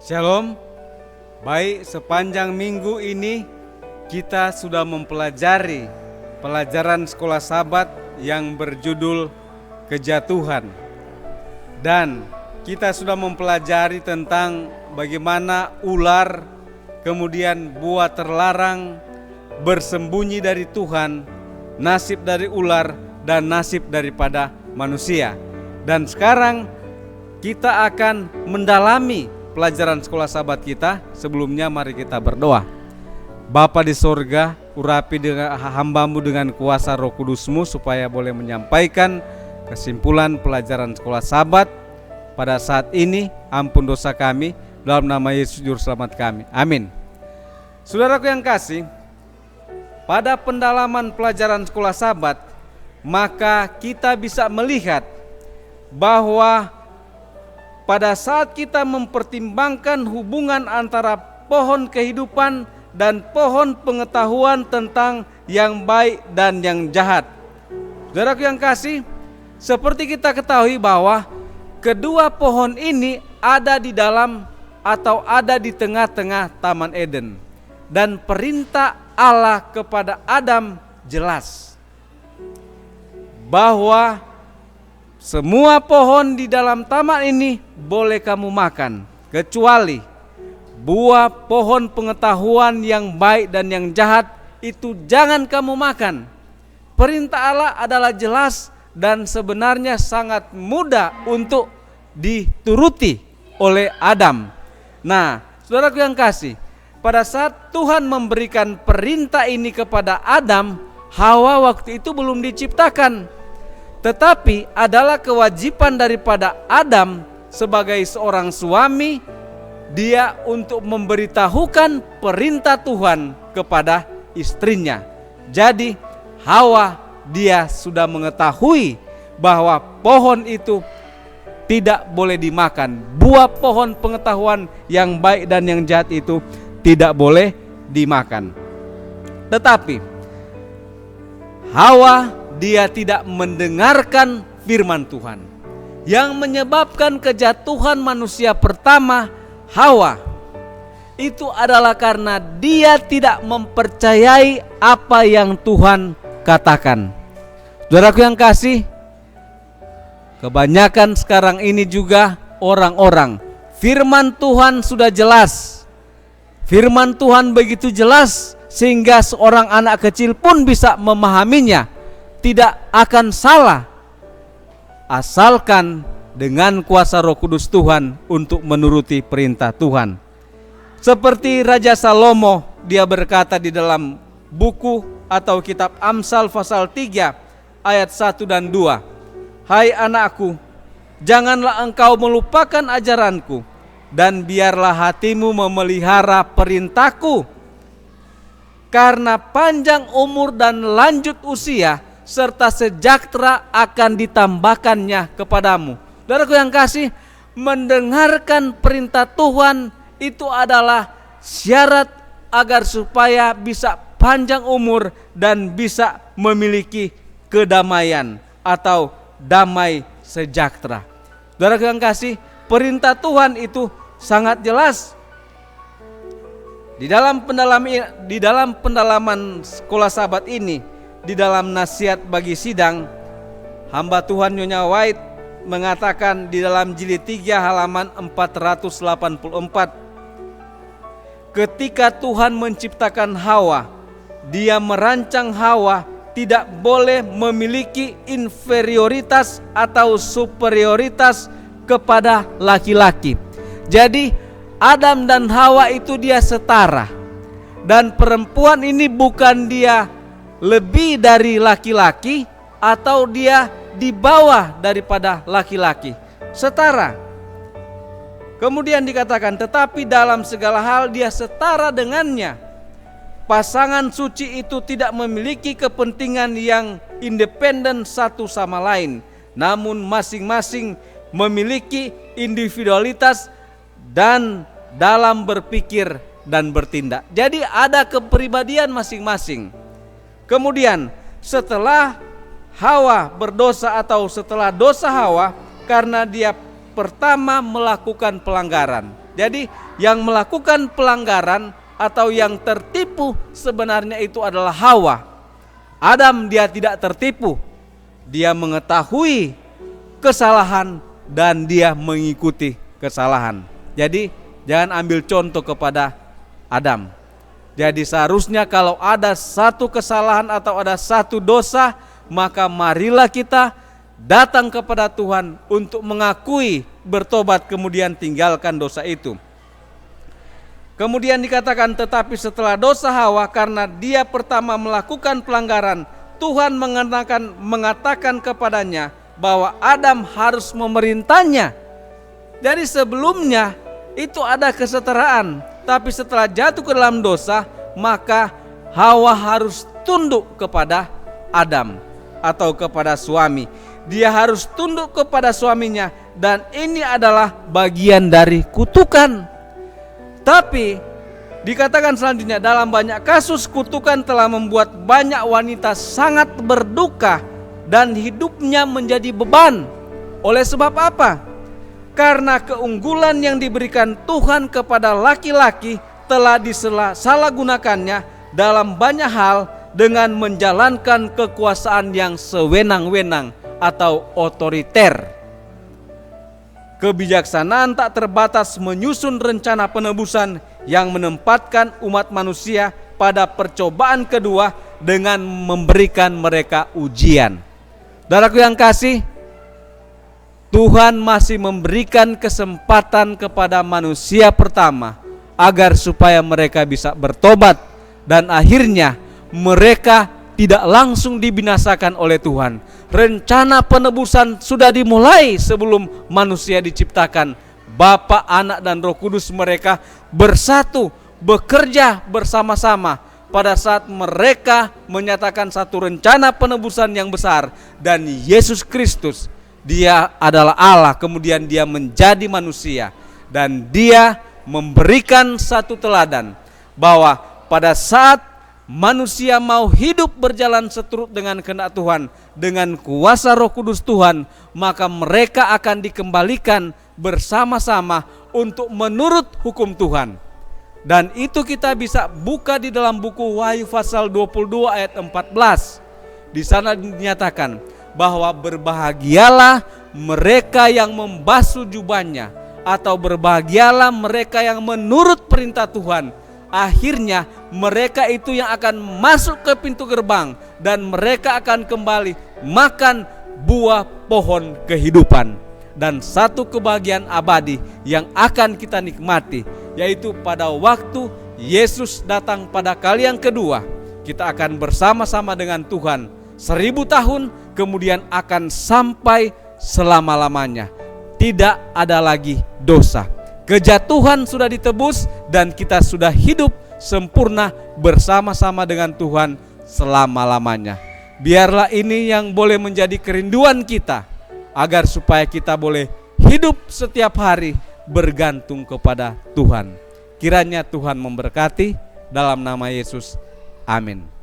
Shalom. Baik, sepanjang minggu ini kita sudah mempelajari pelajaran sekolah Sabat yang berjudul kejatuhan. Dan kita sudah mempelajari tentang bagaimana ular, kemudian buah terlarang, bersembunyi dari Tuhan, nasib dari ular, dan nasib daripada manusia. Dan sekarang kita akan mendalami pelajaran sekolah Sabat kita. Sebelumnya mari kita berdoa. Bapa di sorga, urapi dengan hamba-Mu dengan kuasa Roh Kudus-Mu supaya boleh menyampaikan kesimpulan pelajaran sekolah Sabat pada saat ini. Ampun dosa kami, dalam nama Yesus Juru Selamat kami. Amin. Saudaraku yang kasih, pada pendalaman pelajaran sekolah Sabat, maka kita bisa melihat bahwa pada saat kita mempertimbangkan hubungan antara pohon kehidupan dan pohon pengetahuan tentang yang baik dan yang jahat. Saudaraku yang kasih, seperti kita ketahui bahwa kedua pohon ini ada di dalam atau ada di tengah-tengah Taman Eden. Dan perintah Allah kepada Adam jelas bahwa semua pohon di dalam taman ini boleh kamu makan, kecuali buah pohon pengetahuan yang baik dan yang jahat itu jangan kamu makan. Perintah Allah adalah jelas dan sebenarnya sangat mudah untuk dituruti oleh Adam. Nah, saudaraku yang kasih, pada saat Tuhan memberikan perintah ini kepada Adam, Hawa waktu itu belum diciptakan. Tetapi adalah kewajiban daripada Adam sebagai seorang suami, dia untuk memberitahukan perintah Tuhan kepada istrinya. Jadi Hawa dia sudah mengetahui bahwa pohon itu tidak boleh dimakan. Buah pohon pengetahuan yang baik dan yang jahat itu tidak boleh dimakan. Tetapi Hawa dia tidak mendengarkan firman Tuhan. Yang menyebabkan kejatuhan manusia pertama, Hawa, itu adalah karena dia tidak mempercayai apa yang Tuhan katakan. Saudaraku yang kasih, kebanyakan sekarang ini juga orang-orang, firman Tuhan sudah jelas. Firman Tuhan begitu jelas sehingga seorang anak kecil pun bisa memahaminya. Tidak akan salah asalkan dengan kuasa Roh Kudus Tuhan untuk menuruti perintah Tuhan. Seperti Raja Salomo, dia berkata di dalam buku atau kitab Amsal pasal 3 ayat 1 dan 2. Hai anakku, janganlah engkau melupakan ajaranku, dan biarlah hatimu memelihara perintahku. Karena panjang umur dan lanjut usia serta sejahtera akan ditambahkannya kepadamu. Saudaraku yang kasih, mendengarkan perintah Tuhan itu adalah syarat agar supaya bisa panjang umur dan bisa memiliki kedamaian atau damai sejahtera. Saudaraku yang kasih, perintah Tuhan itu sangat jelas. Di dalam pendalaman sekolah Sabat ini, di dalam nasihat bagi sidang, hamba Tuhan Nyonya White mengatakan di dalam jilid 3 halaman 484, ketika Tuhan menciptakan Hawa, dia merancang Hawa tidak boleh memiliki inferioritas atau superioritas kepada laki-laki. Jadi Adam dan Hawa itu dia setara, dan perempuan ini bukan dia lebih dari laki-laki atau dia di bawah daripada laki-laki, setara. Kemudian dikatakan tetapi dalam segala hal dia setara dengannya. Pasangan suci itu tidak memiliki kepentingan yang independen satu sama lain, namun masing-masing memiliki individualitas dan dalam berpikir dan bertindak. Jadi ada kepribadian masing-masing. Kemudian setelah Hawa berdosa atau setelah dosa Hawa, karena dia pertama melakukan pelanggaran. Jadi yang melakukan pelanggaran atau yang tertipu sebenarnya itu adalah Hawa. Adam dia tidak tertipu. Dia mengetahui kesalahan dan dia mengikuti kesalahan. Jadi jangan ambil contoh kepada Adam. Jadi seharusnya kalau ada satu kesalahan atau ada satu dosa, maka marilah kita datang kepada Tuhan untuk mengakui, bertobat, kemudian tinggalkan dosa itu. Kemudian dikatakan, tetapi setelah dosa Hawa, karena dia pertama melakukan pelanggaran, Tuhan mengatakan kepadanya bahwa Adam harus memerintahnya. Jadi sebelumnya itu ada kesetaraan, tapi setelah jatuh ke dalam dosa, maka Hawa harus tunduk kepada Adam atau kepada suami. Dia harus tunduk kepada suaminya, dan ini adalah bagian dari kutukan. Tapi dikatakan selanjutnya, dalam banyak kasus kutukan telah membuat banyak wanita sangat berduka dan hidupnya menjadi beban. Oleh sebab apa? Karena keunggulan yang diberikan Tuhan kepada laki-laki telah disalahgunakannya dalam banyak hal dengan menjalankan kekuasaan yang sewenang-wenang atau otoriter. Kebijaksanaan tak terbatas menyusun rencana penebusan yang menempatkan umat manusia pada percobaan kedua dengan memberikan mereka ujian. Saudaraku yang kasih, Tuhan masih memberikan kesempatan kepada manusia pertama agar supaya mereka bisa bertobat dan akhirnya mereka tidak langsung dibinasakan oleh Tuhan. Rencana penebusan sudah dimulai sebelum manusia diciptakan. Bapa, Anak, dan Roh Kudus mereka bersatu, bekerja bersama-sama pada saat mereka menyatakan satu rencana penebusan yang besar. Dan Yesus Kristus, dia adalah Allah, kemudian dia menjadi manusia. Dan dia memberikan satu teladan bahwa pada saat manusia mau hidup berjalan seturut dengan kehendak Tuhan, dengan kuasa Roh Kudus Tuhan, maka mereka akan dikembalikan bersama-sama untuk menurut hukum Tuhan. Dan itu kita bisa buka di dalam buku Wahyu pasal 22 ayat 14. Di sana dinyatakan bahwa berbahagialah mereka yang membasuh jubahnya, atau berbahagialah mereka yang menurut perintah Tuhan. Akhirnya mereka itu yang akan masuk ke pintu gerbang, dan mereka akan kembali makan buah pohon kehidupan. Dan satu kebahagiaan abadi yang akan kita nikmati, yaitu pada waktu Yesus datang pada kali yang kedua, kita akan bersama-sama dengan Tuhan 1000 tahun, kemudian akan sampai selama-lamanya. Tidak ada lagi dosa. Kejatuhan sudah ditebus dan kita sudah hidup sempurna bersama-sama dengan Tuhan selama-lamanya. Biarlah ini yang boleh menjadi kerinduan kita, agar supaya kita boleh hidup setiap hari bergantung kepada Tuhan. Kiranya Tuhan memberkati dalam nama Yesus. Amin.